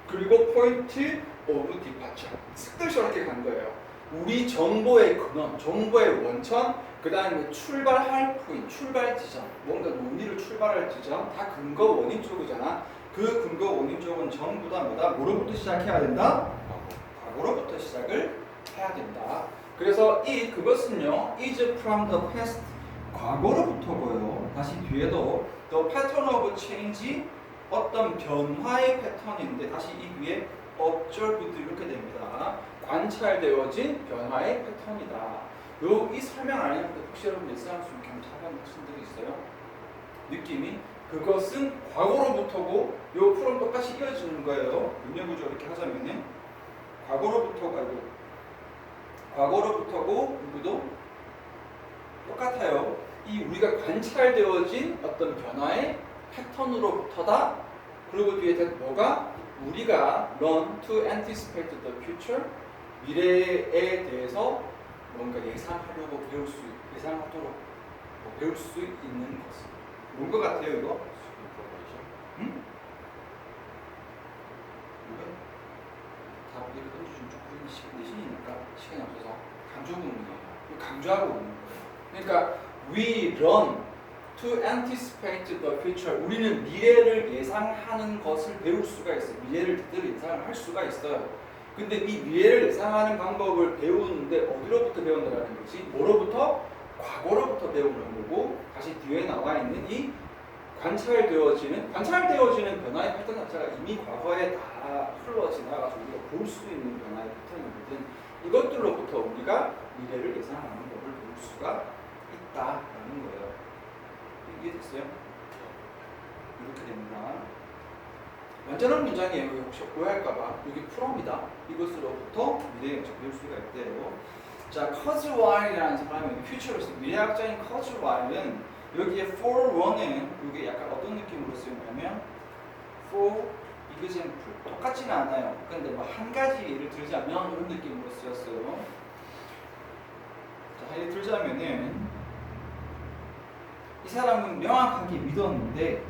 S1: 그리고 point of departure. 뜻이 이렇게 간 거예요. 우리 정보의 근원, 정보의 원천, 그 다음에 출발할 포인트, 출발 지점, 뭔가 논리를 출발할 지점, 다 근거 원인 쪽이잖아. 그 근거 원인 쪽은 전부 다 뭐다? 뭐로부터 시작해야 된다? 과거로부터 시작을 해야 된다. 그래서 그것은요, is from the past, 과거로부터고요. 다시 뒤에도 the pattern of change, 어떤 변화의 패턴인데 다시 이 위에 observed 이렇게 됩니다. 관찰되어진 변화의 패턴이다. 이 설명 안 했는데 혹시 여러분 예상할 수 있게 잘하는 학생들이 있어요? 느낌이? 그것은 과거로부터고 요 풀은 똑같이 이어지는 거예요. 문해구조 이렇게 하자면은 과거로부터고 누구도 똑같아요. 이 우리가 관찰되어진 어떤 변화의 패턴으로부터다. 그리고 뒤에 뭐가? 우리가 learn to anticipate the future, 미래에 대해서 뭔가 예상하도록 배울 수 있는 것은 뭔 것 같아요, 이거? 응? 답 이렇게 던져주면 조금 내신이니까 시간이 없어서 강조하고 있는 거예요. 그러니까 we learn to anticipate the future. 우리는 미래를 예상하는 것을 배울 수가 있어요. 미래를 제대로 예상을 할 수가 있어요. 근데 이 미래를 예상하는 방법을 배우는데 어디로부터 배운다는 거지? 뭐로부터? 과거로부터 배우는 거고, 다시 뒤에 나와 있는 이 관찰되어지는 변화의 패턴 자체가 이미 과거에 다 흘러 지나가서 우리가 볼 수 있는 변화의 패턴이거든. 이것들로부터 우리가 미래를 예상하는 법을 배울 수가 같다라는 거예요. 이해됐어요? 이렇게 됩니다. 완전한 문장이에요. 혹시 오해할까봐 여기 풀어입니다. 이것으로부터 미래에 접할 수가 있대요. 자, 커즈 와일이라는 사람은 퓨처리스트 미래학자인 커즈 와일은 여기에 for one은 이게 약간 어떤 느낌으로 쓰였냐면 for example 똑같지는 않아요. 근데 뭐 한 가지 예를 들자면 이런 느낌으로 쓰였어요. 자, 예를 들자면은 이 사람은 명확하게 믿었는데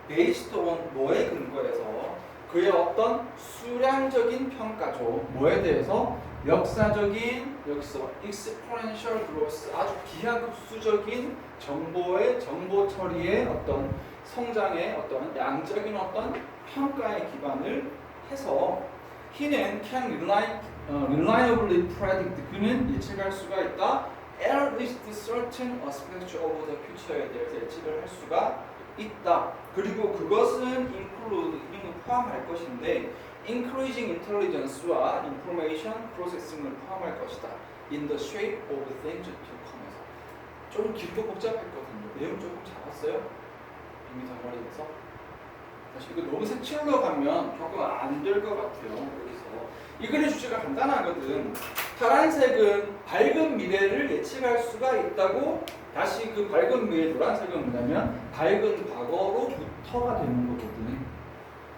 S1: based on 뭐에 근거해서 그의 어떤 수량적인 평가죠. 뭐에 대해서? 역사적인 여기서 exponential growth 아주 기하급수적인 정보 처리의 어떤 성장의 어떤 양적인 어떤 평가에 기반을 해서 he는 can reliably predict 그는 예측할 수가 있다. at least certain aspects of the future에 대해서 예측을 할 수가 있다. 그리고 그것은 include 이런 걸 포함할 것인데 increasing intelligence와 information processing을 포함할 것이다. in the shape of things to come에서 좀 길고 복잡했거든요. 내용 조금 잡았어요? 이미 덩어리에서 사실 이거 너무 색칠로 가면 조금 안 될 것 같아요. 여기서 이 글의 주제가 간단하거든. 파란색은 밝은 미래를 예측할 수가 있다고. 다시 그 밝은 미래 노란색은 뭐냐면 밝은 과거로부터가 되는 거거든.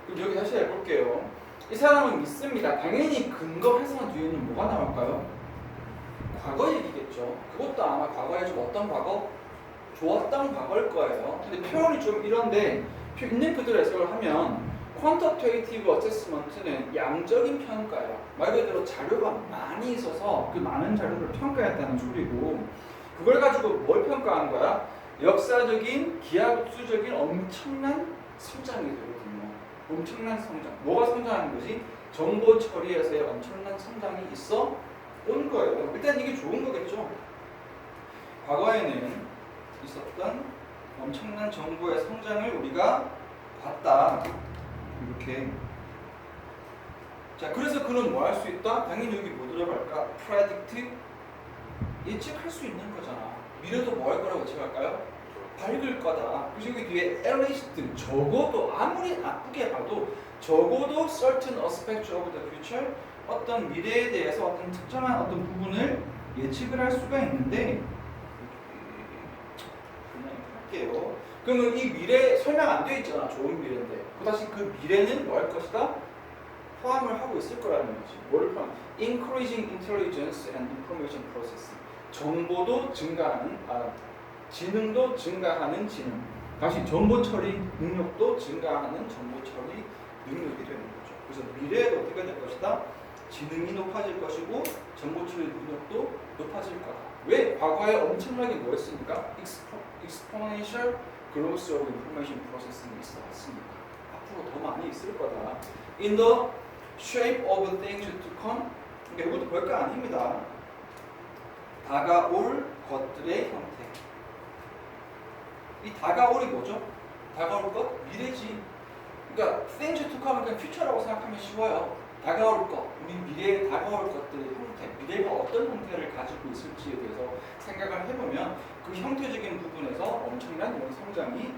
S1: 그럼 여기 다시 해볼게요. 이 사람은 믿습니다. 당연히 근거 해석 뒤에는 뭐가 나올까요? 과거 얘기겠죠. 그것도 아마 과거에 좀 어떤 과거? 좋았던 과거일 거예요. 근데 표현이 좀 이런데 있는 그대로 해석을 하면 quantitative assessment는 양적인 평가야. 말 그대로 자료가 많이 있어서 그 많은 자료를 평가했다는 소리고 그걸 가지고 뭘 평가한 거야? 역사적인 기하급수적인 엄청난 성장이 되거든요. 엄청난 성장. 뭐가 성장하는 거지? 정보 처리에서의 엄청난 성장이 있어 온 거예요. 일단 이게 좋은 거겠죠. 과거에는 있었던 엄청난 정보의 성장을 우리가 봤다. 이렇게. 자, 그래서 그는 뭐 할 수 있다? 당연히 여기 뭐 들어갈까? predict 예측할 수 있는 거잖아. 미래도 뭐 할 거라고 예측할까요? 밝을 거다. 그래서 여기 뒤에 at least 적어도 아무리 나쁘게 봐도 적어도 certain aspects of the future 어떤 미래에 대해서 어떤 특정한 어떤 부분을 예측을 할 수가 있는데 그냥 할게요. 그러면 이 미래 설명 안 돼 있잖아. 좋은 미래인데. 다시 그 미래는 뭐 할 것이다? 포함을 하고 있을 거라는 거지. 뭐를 포함? Increasing intelligence and information processing. 정보도 증가하는, 지능도 증가하는 지능. 다시 정보 처리 능력도 증가하는 정보 처리 능력이 되는 거죠. 그래서 미래에도 어떻게 될 것이다? 지능이 높아질 것이고 정보 처리 능력도 높아질 거다. 왜? 과거에 엄청나게 뭐 했습니까? exponential growth of information processing이 있었으니까 앞으로 더 많이 있을 거다. In the shape of things to come. 그러니까 이것도 별거 아닙니다. 다가올 것들의 형태. 이 다가올이 뭐죠? 다가올 것? 미래지. 그러니까 things to come 그냥 future라고 생각하면 쉬워요. 다가올 것, 우리 미래에 다가올 것들의 형태, 미래가 어떤 형태를 가지고 있을지에 대해서 생각을 해보면 그 형태적인 부분에서 엄청난 성장이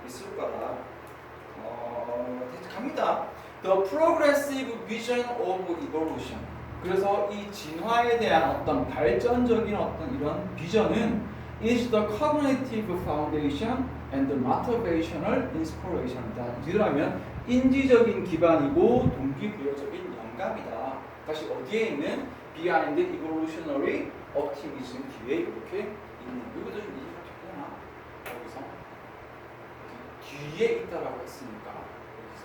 S1: 있을 거다. 갑니다. The progressive vision of evolution. 그래서 이 진화에 대한 어떤 발전적인 어떤 이런 비전은 is the cognitive foundation and the motivational inspiration이다. 이라면 인지적인 기반이고 동기부여적인 영감이다. 다시 어디에 있는 behind evolutionary optimism 뒤에 이렇게 있는. 이것도 좀 이해가 되잖아. 여기서 뒤에 있다라고 했으니까 여기서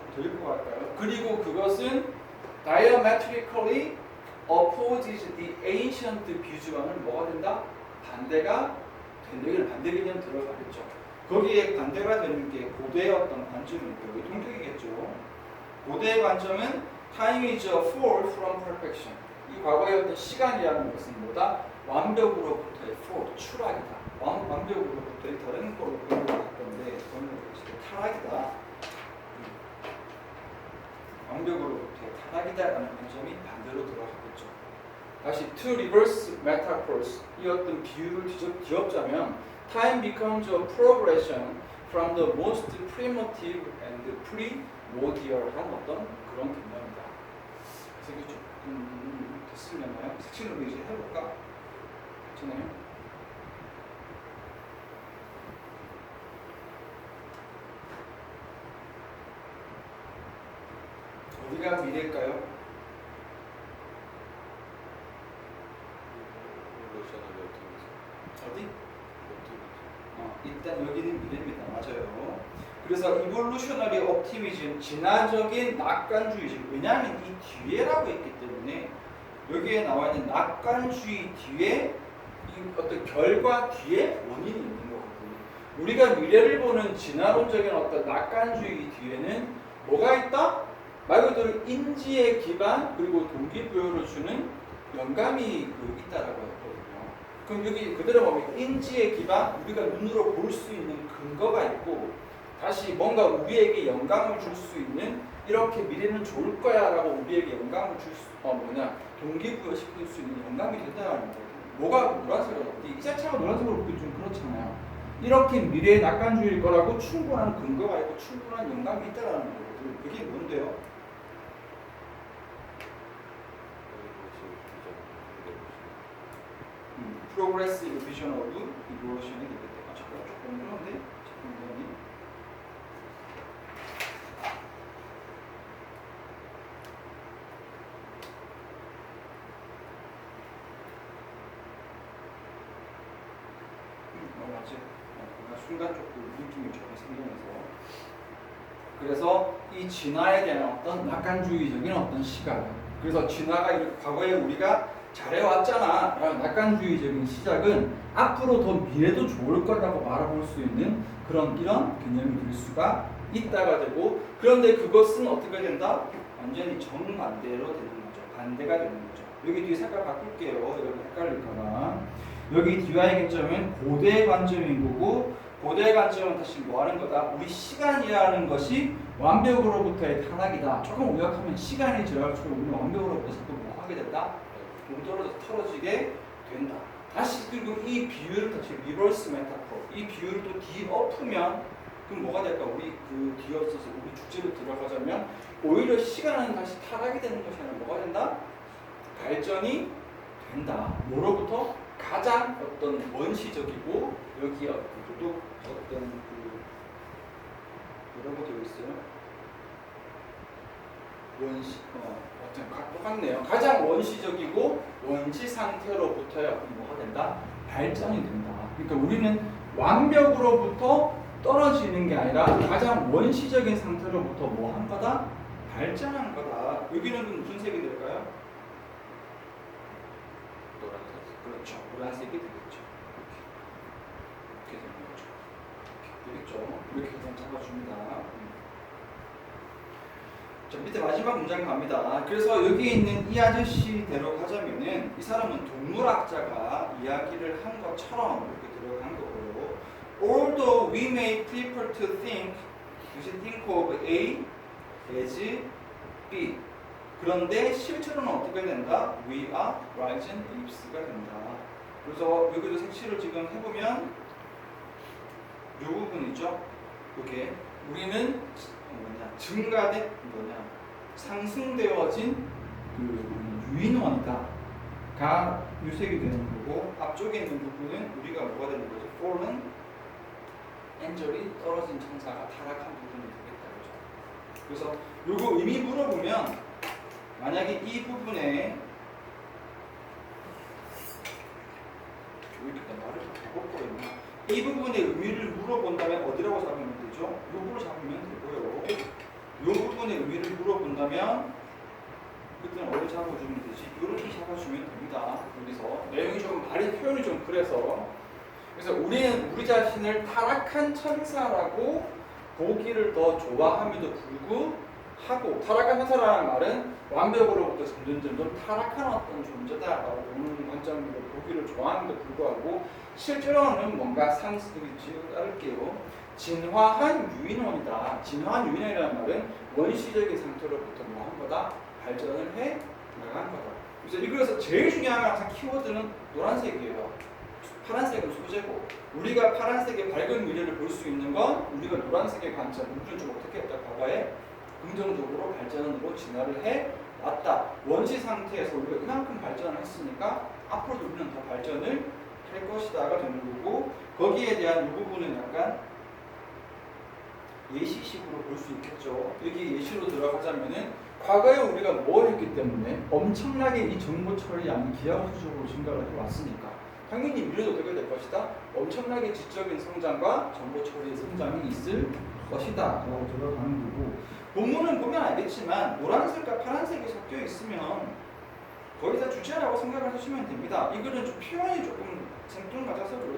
S1: 좀 더 읽고 갈까요? 그리고 그것은 diametrically opposes the ancient view와는 뭐가 된다? 반대가 된다. 이건 반대 개념 들어가겠죠. 거기에 반대가 되는 게 고대의 어떤 관점이고 여기 동격이겠죠. 고대의 관점은 time is a fall from perfection. 이 과거의 어떤 시간이라는 것은 뭐다? 완벽으로부터의 fall, 추락이다. 완벽으로부터의 다른 걸로 보여왔던데 타락이다. 완벽으로부터의 타락이다라는 관점이 반대로 들어가겠죠. 다시 to reverse metaphors 이 어떤 비유를 뒤엎자면 time becomes a progression from the most primitive and primordial한 어떤 그런 개념이다. 그래서 이게 조금 됐으려나요? 색칠로 이제 해볼까? 괜찮아요? 어디가 미래일까요? 어디? 일단 여기는 미래입니다. 맞아요. 그래서 evolutionary optimism, 진화적인 낙관주의죠. 왜냐하면 이 뒤에라고 했기 때문에 여기에 나와 있는 낙관주의 뒤에 이 어떤 결과 뒤에 원인이 있는 거거든요. 우리가 미래를 보는 진화론적인 어떤 낙관주의 뒤에는 뭐가 있다? 말 그대로 인지의 기반 그리고 동기부여를 주는 영감이 있다라고 했거든요. 그럼 여기 그대로 보면 인지의 기반, 우리가 눈으로 볼 수 있는 근거가 있고 다시 뭔가 우리에게 영감을 줄 수 있는 이렇게 미래는 좋을 거야라고 우리에게 영감을 줄 수, 동기부여시킬 수 있는 영감이 된다는 거예요. 뭐가 노란색으로 이 자체가 노란색으로 보기 좀 그렇잖아요. 이렇게 미래의 낙관주의일 거라고 충분한 근거가 있고 충분한 영감이 있다라는 거거든요. 그게 뭔데요? Progressive vision of evolution이 되겠다. 잠깐 조금 그런데 잠깐만요. 맞지? 순간 조금 느낌이 조금 생기면서 그래서 이 진화에 대한 어떤 낙관주의적인 어떤 시각 그래서 진화가 이렇게 과거에 우리가 잘해왔잖아 라는 낙관주의적인 시작은 앞으로 더 미래도 좋을 거라고 바라볼 수 있는 이런 개념이 될 수가 있다가 되고 그런데 그것은 어떻게 된다? 완전히 정반대로 되는 거죠. 반대가 되는 거죠. 여기 뒤에 색깔 바꿀게요. 여러분 헷갈릴까봐. 여기 뒤와의 관점은 고대의 관점인 거고 고대의 관점은 다시 뭐 하는 거다? 우리 시간이라는 것이 완벽으로부터의 타락이다. 조금 오역하면 시간이 지나갈수록 우리는 완벽으로부터 자꾸 뭐 하게 된다? 동떨어져 털어지게 된다. 다시 그리고 이 비유를 다시 리버스 메타포 이 비유를 또 뒤엎으면 그럼 뭐가 될까? 우리 그 뒤엎어서 우리 주제로 들어가자면 오히려 시간은 다시 타락이 되는 것이 아니라 뭐가 된다? 발전이 된다. 뭐로부터? 가장 어떤 원시적이고 여기에 또 어떤 뭐라고 되어 있어요? 원시 똑같네요. 가장 원시적이고 원시 상태로부터야 뭐가 된다? 발전이 된다. 그러니까 우리는 완벽으로부터 떨어지는 게 아니라 가장 원시적인 상태로부터 뭐 한 거다? 발전한 거다. 여기는 무슨 색이 될까요?
S2: 노란색.
S1: 그렇죠. 노란색이 되겠죠. 이렇게 되는 거죠. 되겠죠. 이렇게 그냥 잡아줍니다. 자, 밑에 마지막 문장 갑니다. 그래서 여기 있는 이 아저씨대로 가자면은 이 사람은 동물학자가 이야기를 한 것처럼 이렇게 들어간 거고요. Although we may prefer to think, you should think of A as B. 그런데 실제로는 어떻게 된다? We are rising apes가 된다. 그래서 여기도 색칠을 지금 해보면 이 부분 있죠? 이게 우리는 증가된 상승되어진 그 유인원이다가 유색이 되는 거고 앞쪽에 있는 부분은 우리가 뭐가 되는 거죠? fallen angel이 떨어진 천사가 타락한 부분이 되겠다. 그죠? 그래서 요거 의미 물어보면 만약에 이 부분에 이렇게 말을 바꿔 있나? 이 부분의 의미를 물어본다면 어디라고 잡으면 되죠? 요거로 잡으면 되고요. 요 부분의 의미를 물어본다면 그때는 어디 잡아주면 되지? 이렇게 잡아주면 됩니다. 여기서 내용이 좀 말이 표현이 좀 그래서 우리는 우리 자신을 타락한 천사라고 보기를 더 좋아함에도 불구하고 타락한 천사라는 말은 완벽으로부터 점점 타락한 어떤 존재다라고 보는 관점으로 보기를 좋아함에도 불구하고 실제로는 뭔가 상승이 따를게요. 진화한 유인원이다. 진화한 유인원이라는 말은 원시적인 상태로부터 뭐 한 거다? 발전을 해 나간 거다. 그래서 이거에서 제일 중요한 건 항상 키워드는 노란색이에요. 파란색은 소재고 우리가 파란색의 밝은 미래를 볼 수 있는 건 우리가 노란색의 관점, 우리는 좀 어떻게 했다 과거에 긍정적으로 발전으로 진화를 해 왔다. 원시 상태에서 우리가 이만큼 발전을 했으니까 앞으로도 우리는 더 발전을 할 것이다가 되는 거고 거기에 대한 이 부분은 약간 예시식으로 볼 수 있겠죠. 여기 예시로 들어가자면은 과거에 우리가 뭘 했기 때문에 엄청나게 이 정보 처리량이 기하급수적으로 증가를 해왔으니까 당연히 미래도 그렇게 될 것이다. 엄청나게 지적인 성장과 정보 처리의 성장이 있을 것이다 라고 들어가는 거고 본문은 보면 알겠지만 노란색과 파란색이 섞여 있으면 거의 다 주제라고 생각을 하시면 됩니다. 이 글은 좀 표현이 조금 생뚱맞아서 그렇지